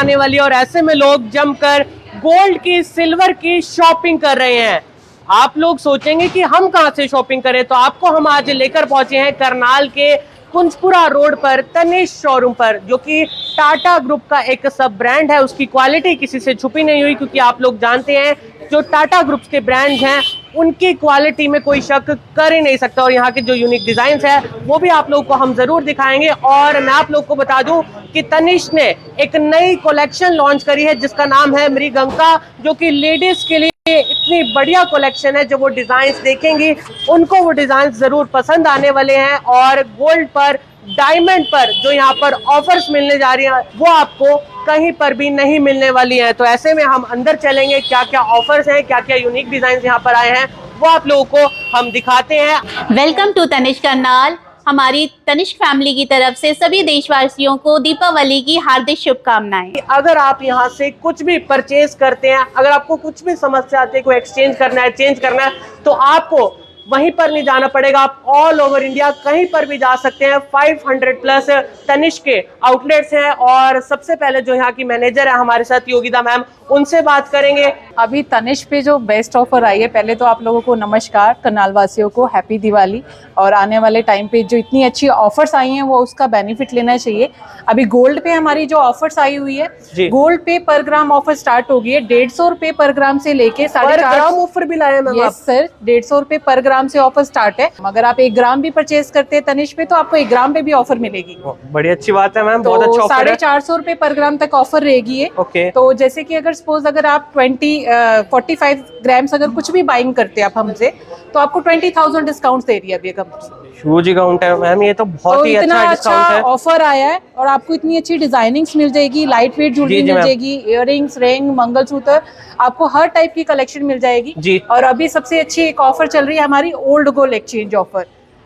आने वाली है और ऐसे में लोग जमकर गोल्ड की, सिल्वर की शॉपिंग कर रहे हैं। आप लोग सोचेंगे कि हम कहां से शॉपिंग करें, तो आपको हम आज लेकर पहुंचे हैं करनाल के कुंजपुरा रोड पर तनिष्क शोरूम पर, जो कि टाटा ग्रुप का एक सब ब्रांड है। उसकी क्वालिटी किसी से छुपी नहीं हुई, क्योंकि आप लोग जानते हैं जो टाटा ग्रुप के ब्रांड्स हैं उनकी क्वालिटी में कोई शक कर ही नहीं सकता। और यहाँ के जो यूनिक डिजाइन है वो भी आप लोग को हम जरूर दिखाएंगे। और मैं आप लोग को बता दूं कि तनिष्क ने एक नई कलेक्शन लॉन्च करी है जिसका नाम है मृगंका, जो कि लेडीज के लिए इतनी बढ़िया कलेक्शन है। जो वो डिजाइन देखेंगी उनको वो डिजाइन जरूर पसंद आने वाले हैं। और गोल्ड पर, डायमंड पर जो यहाँ पर ऑफर्स मिलने जा रही हैं वो आपको कहीं पर भी नहीं मिलने वाली है। तो ऐसे में हम अंदर चलेंगे, क्या क्या ऑफर्स हैं, क्या क्या यूनिक डिजाइन यहाँ पर आए हैं वो आप लोगों को हम दिखाते हैं। Welcome to Tanishq Karnal. हमारी तनिष्क फैमिली की तरफ से सभी देशवासियों को दीपावली की हार्दिक शुभकामनाएं। अगर आप यहाँ से कुछ भी परचेज करते हैं, अगर आपको कुछ भी समस्या आती है, कोई एक्सचेंज करना है, चेंज करना है, तो आपको वहीं पर नहीं जाना पड़ेगा। आप ऑल ओवर इंडिया कहीं पर भी जा सकते हैं। 500 प्लस तनिष्क के आउटलेट्स हैं। और सबसे पहले जो यहाँ की मैनेजर है हमारे साथ योगिता मैम, उनसे बात करेंगे। अभी तनिष्क पे जो बेस्ट ऑफर आई है, पहले तो आप लोगों को नमस्कार, करनाल वासियों को हैप्पी दिवाली। और आने वाले टाइम पे जो इतनी अच्छी ऑफर्स आई हैं वो उसका बेनिफिट लेना चाहिए। अभी गोल्ड पे हमारी जो ऑफर्स आई हुई है, गोल्ड पे पर ग्राम ऑफर स्टार्ट हो गई है 150 रुपए पर ग्राम से लेके 4.5 ऑफर भी लाए मैम। यस सर, 150 रुपए पर ग्राम से ऑफर स्टार्ट है। अगर आप 1 ग्राम भी परचेज करते हैं तनिष्क पे तो आपको 1 ग्राम पे भी ऑफर मिलेगी। बड़ी अच्छी बात है मैम, तो बहुत अच्छा ऑफर है। 450 रुपए पर ग्राम तक ऑफर रहेगी है। ओके। तो जैसे कि अगर सपोज अगर आप 45 ग्राम्स अगर कुछ भी बाइंग करते हैं आप हमसे, तो आपको 20,000 डिस्काउंट दे रही है अभी कंपनी। ह्यूज अमाउंट है मैम, ये तो बहुत ही इतना अच्छा डिस्काउंट है। ऑफर आया है और आपको इतनी अच्छी डिजाइनिंग्स मिल जाएगी, लाइट वेट ज्वेलरी मिल जाएगी, इयररिंग्स, रिंग, मंगलसूत्र, आपको हर टाइप की कलेक्शन मिल जाएगी जी। और अभी सबसे अच्छी एक ऑफर चल रही है हमारी ओल्ड गोल्ड एक्सचेंज ऑफर।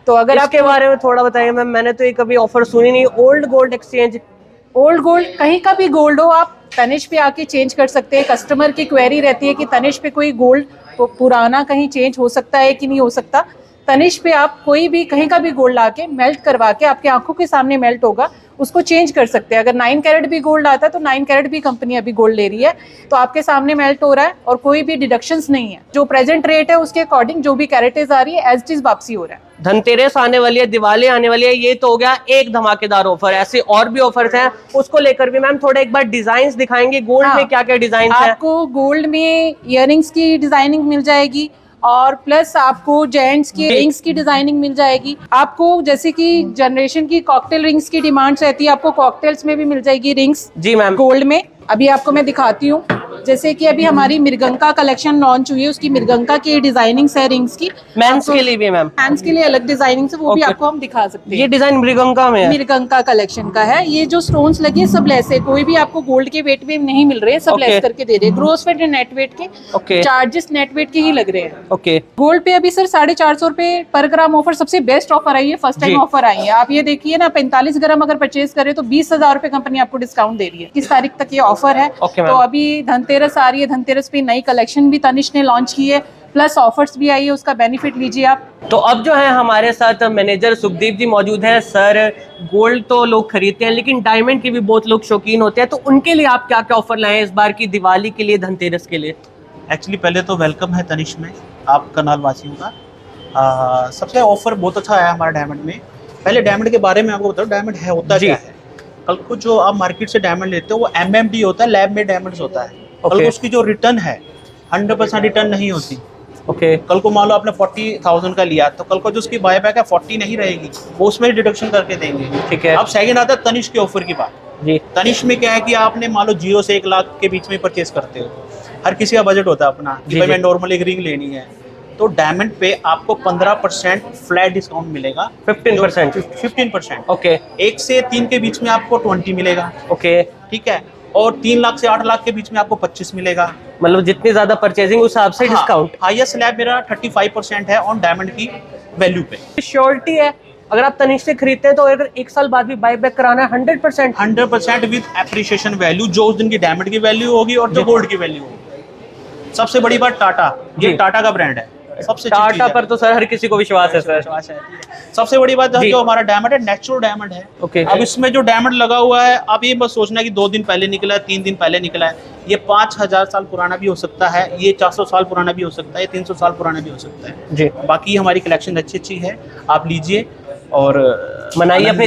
तो अगर आपके बारे में थोड़ा बताइए मैम, मैंने तो ये कभी ऑफर सुनी नहीं। Old gold exchange, old gold कहीं का भी गोल्ड हो आप तनिष्क पे आके चेंज कर सकते हैं। कस्टमर की क्वेरी रहती है कि तनिष्क पे कोई गोल्ड पुराना कहीं चेंज हो सकता है कि नहीं हो सकता। तनिष्क पे आप कोई भी कहीं का भी गोल्ड लाके मेल्ट करवा के आपके आंखों के सामने मेल्ट होगा, उसको चेंज कर सकते हैं। अगर 9 कैरेट भी गोल्ड आता है तो 9 कैरेट भी कंपनी अभी गोल्ड ले रही है, तो आपके सामने मेल्ट हो रहा है और कोई भी डिडक्शंस नहीं है। जो प्रेजेंट रेट है उसके अकॉर्डिंग जो भी कैरेटेज आ रही है एज इट इज वापसी हो रहा है। धनतेरस आने वाली है, दिवाली आने वाली है, ये तो हो गया एक धमाकेदार ऑफर। ऐसे और भी ऑफर्स हैं, उसको लेकर भी मैम थोड़ा एक बार डिजाइन दिखाएंगे। गोल्ड में क्या क्या डिजाइन है? आपको गोल्ड में इयररिंग्स की डिजाइनिंग मिल जाएगी और प्लस आपको जेंट्स की रिंग्स की डिजाइनिंग मिल जाएगी। आपको जैसे कि जनरेशन की कॉकटेल रिंग्स की डिमांड रहती है, आपको कॉकटेल्स में भी मिल जाएगी रिंग्स जी मैम गोल्ड में। अभी आपको मैं दिखाती हूँ, जैसे कि अभी हमारी मृगंका कलेक्शन लॉन्च हुई है, उसकी मृगंका की डिजाइनिंग्स है रिंग्स की। मेंस के लिए भी मैम, मेंस के लिए अलग डिजाइनिंग है, वो भी आपको हम दिखा सकते हैं। ये डिजाइन मृगंका में है, मृगंका कलेक्शन का है। ये जो स्टोन्स लगे हैं सब लेस है, कोई भी आपको गोल्ड के वेट में नहीं मिल रहे हैं, सब लेस करके दे रहे हैं। ग्रोस वेट नेट वेट के चार्जेस नेट वेट के ही लग रहे हैं। ओके। गोल्ड पे अभी सर 450 रुपए पर ग्राम ऑफर सबसे बेस्ट ऑफर आई है, फर्स्ट टाइम ऑफर आई है। आप ये देखिए ना, 45 ग्राम अगर परचेज करें तो 20,000 रुपए कंपनी आपको डिस्काउंट दे रही है। 21 तारीख तक ये ऑफर है। तो अभी धनतेरस आ रही है, धनतेरस पे नई कलेक्शन भी तनिष्क ने लॉन्च की है, प्लस ऑफर्स भी आई है, उसका बेनिफिट लीजिए आप। तो अब जो है हमारे साथ मैनेजर सुखदीप जी मौजूद हैं। सर, गोल्ड तो लोग खरीदते हैं लेकिन डायमंड के भी बहुत लोग शौकीन होते हैं, तो उनके लिए आप क्या क्या ऑफर लाए हैं इस बार की दिवाली के लिए, धनतेरस के लिए? एक्चुअली पहले तो वेलकम है तनिष्क में आप करनाल वासियों का। सबसे ऑफर बहुत अच्छा आया हमारा डायमंड में। पहले डायमंड के बारे में आपको बताओ, डायमंड है होता क्या है। कल को जो आप मार्केट से डायमंड लेते हो वो MMD होता है, लैब में डायमंड्स होता है। कल को उसकी जो रिटर्न है 100% रिटर्न नहीं होती। कल को मान लो आपने 40,000 का लिया, तो कल को जो उसकी बायबैक है 40 नहीं रहेगी, वो उसमें डिडक्शन करके देंगे। ठीक है। अब सेकंड आता है तनिष्क के ऑफर की बात जी। तनिष्क में क्या है कि आपने मान लो 0 से 1 लाख के बीच में परचेज करते हो, हर किसी का बजट होता है अपना कि भाई मैं नॉर्मल एक रिंग लेनी है, तो डायमंड पे आपको 15% फ्लैट डिस्काउंट मिलेगा। 15%। ओके। 1 से 3 के बीच में आपको 20 मिलेगा। ओके, ठीक है। और 3 लाख से 8 लाख के बीच में आपको 25 मिलेगा। मतलब जितनी ज्यादा परचेजिंग उस हिसाब से डिस्काउंट। हाईएस्ट स्लैब मेरा 35% है ऑन डायमंड की वैल्यू पे। श्योरिटी है, अगर आप तनिष्क से खरीदते हैं तो अगर 1 साल बाद भी बाय बैक कराना है 100% विद एप्रिसिएशन वैल्यू, जो उस दिन की डायमंड की वैल्यू होगी और जो गोल्ड की वैल्यू होगी। सबसे बड़ी बात टाटा, ये टाटा का ब्रांड है। सबसे टाटा पर तो सर हर किसी को विश्वास है सर। सबसे बड़ी बात जो हमारा डायमंड है नेचुरल डायमंड है। ओके। अब इसमें जो डायमंड लगा हुआ है, आप ये बस सोचना है कि 2 दिन पहले निकला है, 3 दिन पहले निकला है। ये 5000 साल पुराना भी हो सकता है, ये 400 साल पुराना भी हो सकता है, 300 साल पुराना भी हो सकता है जी। बाकी हमारी कलेक्शन अच्छी है, आप लीजिए और मनाइए अपनी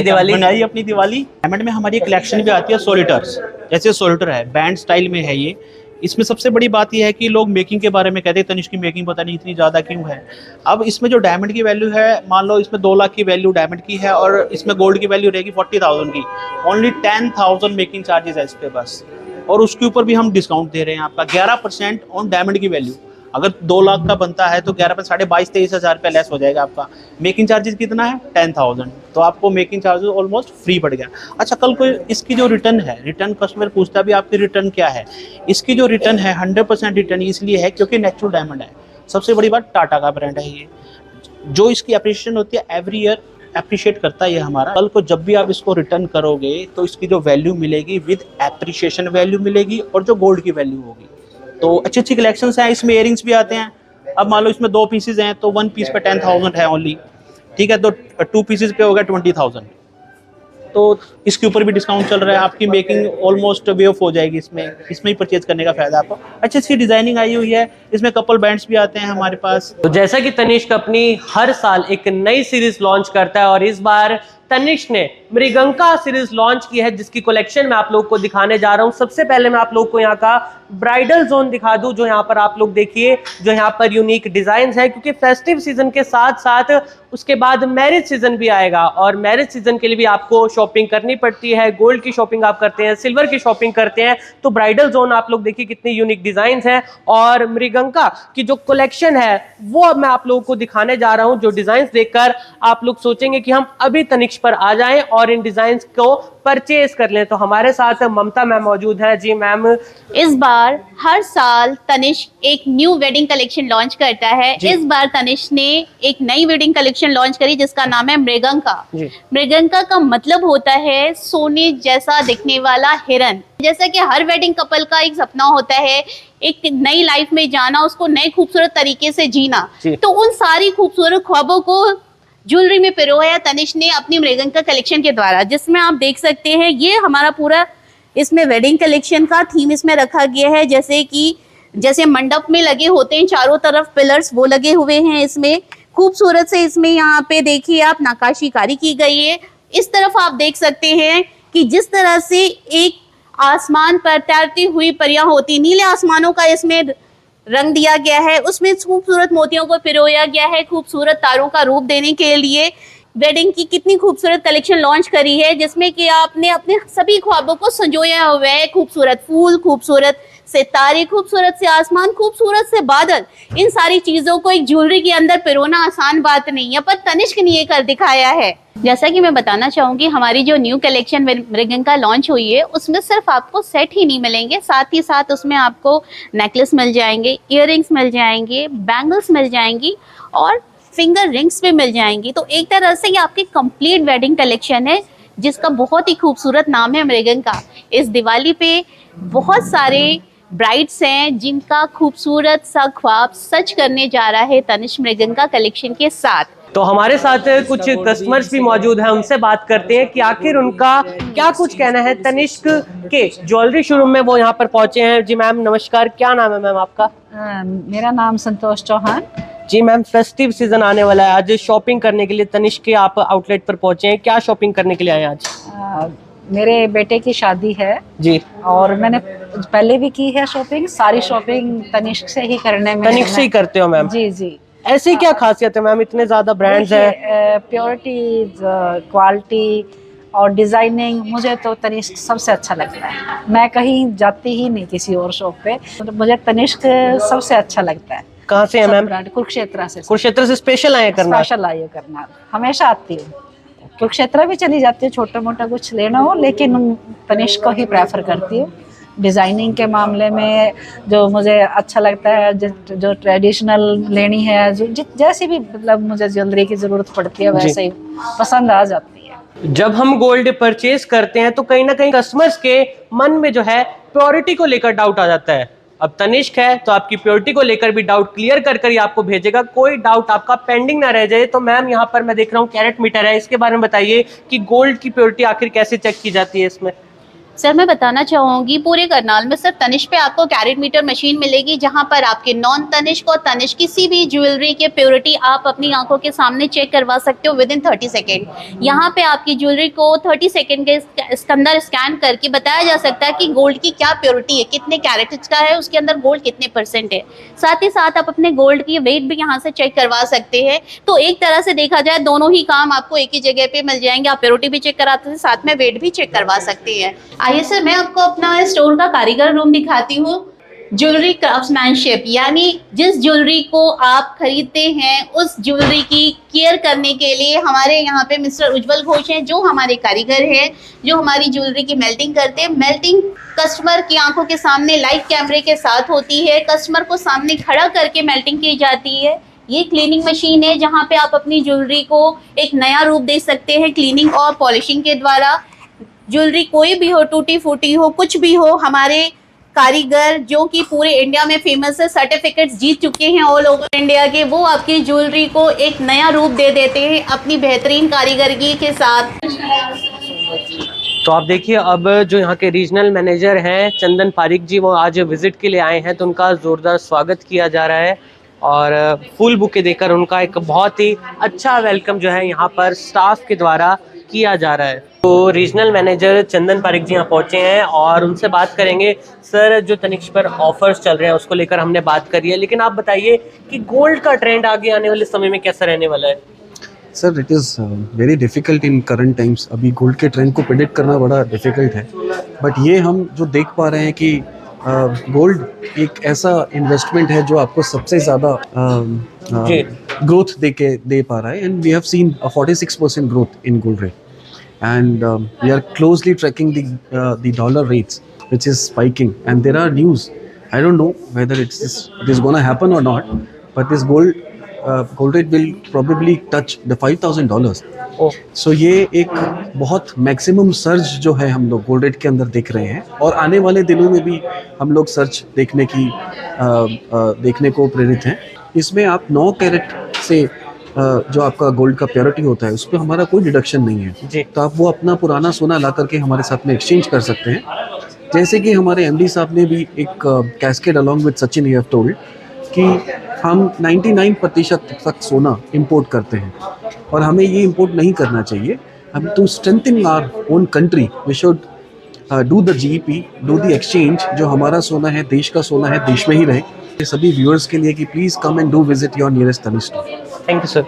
दिवाली। डायमंड में हमारी कलेक्शन भी आती है सोलिटर्स, जैसे सोलिटर है बैंड स्टाइल में है ये। इसमें सबसे बड़ी बात यह है कि लोग मेकिंग के बारे में कहते हैं तनिष्क की मेकिंग पता नहीं इतनी ज़्यादा क्यों है। अब इसमें जो डायमंड की वैल्यू है, मान लो इसमें 2 लाख की वैल्यू डायमंड की है और इसमें गोल्ड की वैल्यू रहेगी 40,000 की। ओनली 10,000 मेकिंग चार्जेस है इस पे बस, और उसके ऊपर भी हम डिस्काउंट दे रहे हैं आपका 11% ऑन डायमंड की वैल्यू। अगर 2 लाख का बनता है तो 11 22,000 23,000 रुपये लेस हो जाएगा आपका। मेकिंग चार्जेस कितना है 10,000, तो आपको मेकिंग चार्जेस ऑलमोस्ट फ्री पड़ गया। अच्छा, कल को इसकी जो रिटर्न है, रिटर्न कस्टमर पूछता भी आपकी रिटर्न क्या है। इसकी जो रिटर्न है 100% रिटर्न इसलिए है क्योंकि नेचुरल डायमंड है। सबसे बड़ी बात टाटा का ब्रांड है ये, जो इसकी अप्रिशिएशन होती है एवरी ईयर अप्रिशिएट करता है ये हमारा। कल को जब भी आप इसको रिटर्न करोगे तो इसकी जो वैल्यू मिलेगी विद एप्रिशिएशन वैल्यू मिलेगी और जो गोल्ड की वैल्यू होगी। तो अच्छी कलेक्शंस हैं। इसमें इयरिंग्स भी आते हैं। अब मान लो इसमें 2 पीसेज हैं तो 1 पीस पे 10,000 है ओनली, ठीक है, तो 2 पीसेज पे हो गया 20,000। तो इसके ऊपर भी डिस्काउंट चल रहा है, आपकी मेकिंग ऑलमोस्ट वे ऑफ हो जाएगी। इसमें ही परचेज करने का फायदा आपको। अच्छी डिजाइनिंग आई हुई है, इसमें कपल बैंड्स भी आते हैं हमारे पास। तो जैसा कि तनिष्क अपनी हर साल एक नई सीरीज लॉन्च करता है और इस बार तनिष्क ने मृगंका सीरीज लॉन्च की है, जिसकी कलेक्शन मैं आप लोग को दिखाने जा रहा हूं। सबसे पहले मैं आप लोग को यहाँ का ब्राइडल जोन दिखा दूं, जो यहाँ पर आप लोग देखिए, जो यहाँ पर यूनिक डिजाइन है, क्योंकि फेस्टिव सीजन के साथ साथ उसके बाद मैरिज सीजन भी आएगा और मैरिज सीजन के लिए भी आपको शॉपिंग करनी पड़ती है। गोल्ड की शॉपिंग आप करते हैं, सिल्वर की शॉपिंग करते हैं, तो ब्राइडल जोन आप लोग देखिए कितनी यूनिक डिजाइन है। और मृगंका की जो कलेक्शन है वो अब मैं आप लोगों को दिखाने जा रहा हूं, जो डिजाइन देखकर आप लोग सोचेंगे कि हम अभी तनिष्क पर आ जाएं और इन डिजाइन को परचेज कर लें। तो हमारे साथ ममता मैम मौजूद है। जी मैम, इस बार हर साल तनिष्क एक न्यू वेडिंग कलेक्शन लॉन्च करता है। इस बार तनिष्क ने एक नई वेडिंग कलेक्शन लॉन्च करी जिसका नाम है मृगंका। मृगंका का मतलब होता है सोने जैसा दिखने वाला हिरन। जैसा कि हर वेडिंग कपल का एक सपना होता है एक नई लाइफ में जाना, उसको नए खूबसूरत तरीके से जीना, तो उन सारी खूबसूरत ख्वाबों को ज्वेलरी में पिरोया तनिष्क ने अपनी मृगंका कलेक्शन के द्वारा, जिसमें आप देख सकते हैं ये हमारा पूरा इसमें वेडिंग कलेक्शन का थीम इसमें रखा गया है। जैसे मंडप में लगे होते हैं चारों तरफ पिलर्स, वो लगे हुए हैं इसमें खूबसूरत से। इसमें यहाँ पे देखिए आप नक्काशीकारी की गई है। इस तरफ आप देख सकते हैं कि जिस तरह से एक आसमान पर तैरती हुई परियां होती, नीले आसमानों का इसमें रंग दिया गया है, उसमें खूबसूरत मोतियों को पिरोया गया है खूबसूरत तारों का रूप देने के लिए। वेडिंग की कितनी खूबसूरत कलेक्शन लॉन्च करी है, जिसमें कि आपने अपने सभी ख्वाबों को संजोया हुआ है। खूबसूरत फूल, खूबसूरत से तारे, खूबसूरत से आसमान, खूबसूरत से बादल, इन सारी चीजों को एक ज्वेलरी के अंदर पिरोना आसान बात नहीं है, पर तनिष्क ने ये कर दिखाया है। जैसा कि मैं बताना चाहूंगी, हमारी जो न्यू कलेक्शन मृगंका लॉन्च हुई है उसमें सिर्फ आपको सेट ही नहीं मिलेंगे, साथ ही साथ उसमें आपको नेकलेस मिल जाएंगे, इयररिंग्स मिल जाएंगे, बैंगल्स मिल जाएंगी और फिंगर रिंग्स भी मिल जाएंगी। तो एक तरह से ये आपकी कंप्लीट वेडिंग कलेक्शन है, जिसका बहुत ही खूबसूरत नाम है मृगंका। इस दिवाली पे बहुत सारे ब्राइड्स हैं जिनका खूबसूरत सा ख्वाब सच करने जा रहा है तनिष्क मृगंका कलेक्शन के साथ। तो हमारे साथ कुछ कस्टमर्स भी मौजूद हैं, उनसे बात करते हैं कि आखिर उनका क्या कुछ कहना है तनिष्क के ज्वेलरी शोरूम में वो यहाँ पर पहुंचे हैं। जी मैम नमस्कार, क्या नाम है मैम आपका? मेरा नाम संतोष चौहान। जी मैम, फेस्टिव सीजन आने वाला है, आज शॉपिंग करने के लिए तनिष्क के आप आउटलेट पर पहुंचे हैं, क्या शॉपिंग करने के लिए आए आज? मेरे बेटे की शादी है जी, और मैंने पहले भी की है शॉपिंग। सारी शॉपिंग तनिष्क से ही करने में तनिष्क से ही करते हो मैम? जी जी। ऐसी क्या खासियत है मैम, इतने ज्यादा ब्रांड्स हैं? प्योरिटी, क्वालिटी और डिजाइनिंग मुझे तो तनिष्क सबसे अच्छा लगता है। मैं कहीं जाती ही नहीं किसी और शॉप पे, तो मुझे तनिष्क सबसे अच्छा लगता है। कहाँ से है मैम? कुरुक्षेत्र से। कुरुक्षेत्र से स्पेशल आए करना? स्पेशल आए करना, हमेशा आती हूँ। कुरुक्षेत्र भी चली जाती है, छोटा मोटा कुछ लेना हो, लेकिन तनिष्क को ही प्रेफर करती हूँ। डिज़ाइनिंग के मामले में जो मुझे अच्छा लगता है, जो ट्रेडिशनल लेनी है, जो जैसी भी मतलब मुझे ज्वेलरी की ज़रूरत पड़ती है वैसे ही पसंद आ जाती है। जब हम गोल्ड परचेज करते हैं तो कहीं ना कहीं कस्टमर्स के मन में जो है प्योरिटी को लेकर डाउट आ जाता है, अब तनिष्क है तो आपकी प्योरिटी को लेकर भी डाउट क्लियर कर कर ही आपको भेजेगा, कोई डाउट आपका पेंडिंग ना रह जाए। तो मैम यहाँ पर मैं देख रहा हूँ कैरेट मीटर है, इसके बारे में बताइए कि गोल्ड की प्योरिटी आखिर कैसे चेक की जाती है इसमें। सर मैं बताना चाहूँगी पूरे करनाल में सिर्फ तनिष्क पे आपको कैरेट मीटर मशीन मिलेगी, जहाँ पर आपके नॉन तनिष्क और तनिष्क किसी भी ज्वेलरी के प्योरिटी आप अपनी आंखों के सामने चेक करवा सकते हो विद इन 30 सेकेंड। यहाँ पे आपकी ज्वेलरी को 30 सेकेंड के इसके अंदर स्कैन करके बताया जा सकता है कि गोल्ड की क्या प्योरिटी है, कितने कैरेट्स का है, उसके अंदर गोल्ड कितने % है। साथ ही साथ आप अपने गोल्ड की वेट भी यहाँ से चेक करवा सकते हैं। तो एक तरह से देखा जाए दोनों ही काम आपको एक ही जगह पे मिल जाएंगे। आप प्योरिटी भी चेक कराते हैं, साथ में वेट भी चेक करवा सकते हैं। आइए सर मैं आपको अपना स्टोर का कारीगर रूम दिखाती हूँ। ज्वेलरी क्राफ्ट्समैनशिप यानी जिस ज्वेलरी को आप खरीदते हैं उस ज्वेलरी की केयर करने के लिए हमारे यहाँ पे मिस्टर उज्जवल घोष हैं, जो हमारे कारीगर हैं, जो हमारी ज्वेलरी की मेल्टिंग करते हैं। मेल्टिंग कस्टमर की आंखों के सामने लाइव कैमरे के साथ होती है, कस्टमर को सामने खड़ा करके मेल्टिंग की जाती है। ये क्लीनिंग मशीन है जहाँ पे आप अपनी ज्वेलरी को एक नया रूप दे सकते हैं क्लीनिंग और पॉलिशिंग के द्वारा। ज्वेलरी कोई भी हो, टूटी फूटी हो, कुछ भी हो, हमारे कारीगर जो कि पूरे इंडिया में फेमस है, सर्टिफिकेट्स जीत चुके हैं ऑल ओवर इंडिया के, वो आपकी ज्वेलरी को एक नया रूप दे देते हैं अपनी बेहतरीन कारीगरी के साथ। तो आप देखिए अब जो यहाँ के रीजनल मैनेजर हैं चंदन पारिक जी, वो आज विजिट के लिए आए हैं, तो उनका ज़ोरदार स्वागत किया जा रहा है और फूल बुके देकर उनका एक बहुत ही अच्छा वेलकम जो है यहाँ पर स्टाफ के द्वारा किया जा रहा है। तो रीजनल मैनेजर चंदन पारिक जी यहाँ पहुँचे हैं और उनसे बात करेंगे। सर जो तनिष्क पर ऑफर्स चल रहे हैं उसको लेकर हमने बात करी है, लेकिन आप बताइए कि गोल्ड का ट्रेंड आगे आने वाले समय में कैसा रहने वाला है। Sir it is very difficult in current times. अभी गोल्ड के ट्रेंड को प्रेडिक्ट करना बड़ा डिफ़िकल्ट है, बट ये हम जो देख पा रहे हैं कि गोल्ड एक ऐसा इन्वेस्टमेंट है जो आपको सबसे ज़्यादा ग्रोथ दे पा रहा है। And we have seen a 46% growth in gold rate, and we are closely tracking the dollar rates, which is spiking, and there are news. I don't know whether it is going to happen or not, but this gold rate will probably touch the $5,000. So ये एक बहुत maximum surge जो है हम लोग gold rate के अंदर देख रहे हैं, और आने वाले दिनों में भी हम लोग सर्च देखने को प्रेरित हैं। इसमें आप 9 कैरेट से जो आपका गोल्ड का प्योरिटी होता है उस पर हमारा कोई डिडक्शन नहीं है जी। तो आप वो अपना पुराना सोना ला करके हमारे साथ में एक्सचेंज कर सकते हैं। जैसे कि हमारे एमडी साहब ने भी एक cascade along with Sachin you have told कि हम 99% तक सोना इंपोर्ट करते हैं, और हमें ये इंपोर्ट नहीं करना चाहिए। हम to strengthen our own country we should do the GEP, do the exchange. जो हमारा सोना है, देश का सोना है, देश में ही रहे। सभी व्यूअर्स के लिए कि please come and do visit your nearest Tanishq. Thank you sir.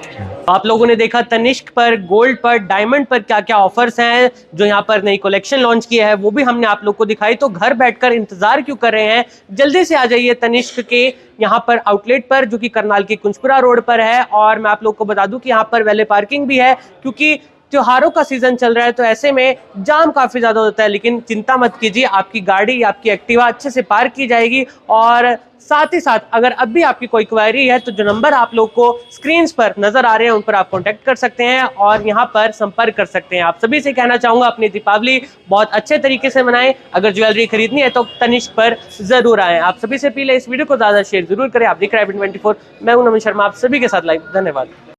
आप लोगों ने देखा तनिष्क पर, गोल्ड पर, डायमंड पर क्या क्या ऑफर्स हैं, जो यहाँ पर नई कलेक्शन लॉन्च किया है वो भी हमने आप लोग को दिखाई। तो घर बैठकर इंतजार क्यों कर रहे हैं, जल्दी से आ जाइए तनिष्क के यहाँ पर आउटलेट पर, जो कि करनाल के कुंजपुरा रोड पर है। और मैं आप लोग को बता दूं कि यहाँ पर वैले पार्किंग भी है, क्योंकि त्योहारों का सीजन चल रहा है, तो ऐसे में जाम काफी ज्यादा होता है। लेकिन चिंता मत कीजिए, आपकी गाड़ी, आपकी एक्टिवा अच्छे से पार्क की जाएगी। और साथ ही साथ अगर अब भी आपकी कोई क्वेरी है तो जो नंबर आप लोग को स्क्रीन पर नजर आ रहे हैं उन पर आप कांटेक्ट कर सकते हैं और यहाँ पर संपर्क कर सकते हैं। आप सभी से कहना चाहूंगा अपनी दीपावली बहुत अच्छे तरीके से मनाएं। अगर ज्वेलरी खरीदनी है तो तनिष्क पर जरूर आएं। आप सभी से अपील है, इस वीडियो को ज्यादा शेयर जरूर करें। आप देख रहे हैं IPN24, मैं हूं नमन शर्मा, आप सभी के साथ लाइव। धन्यवाद।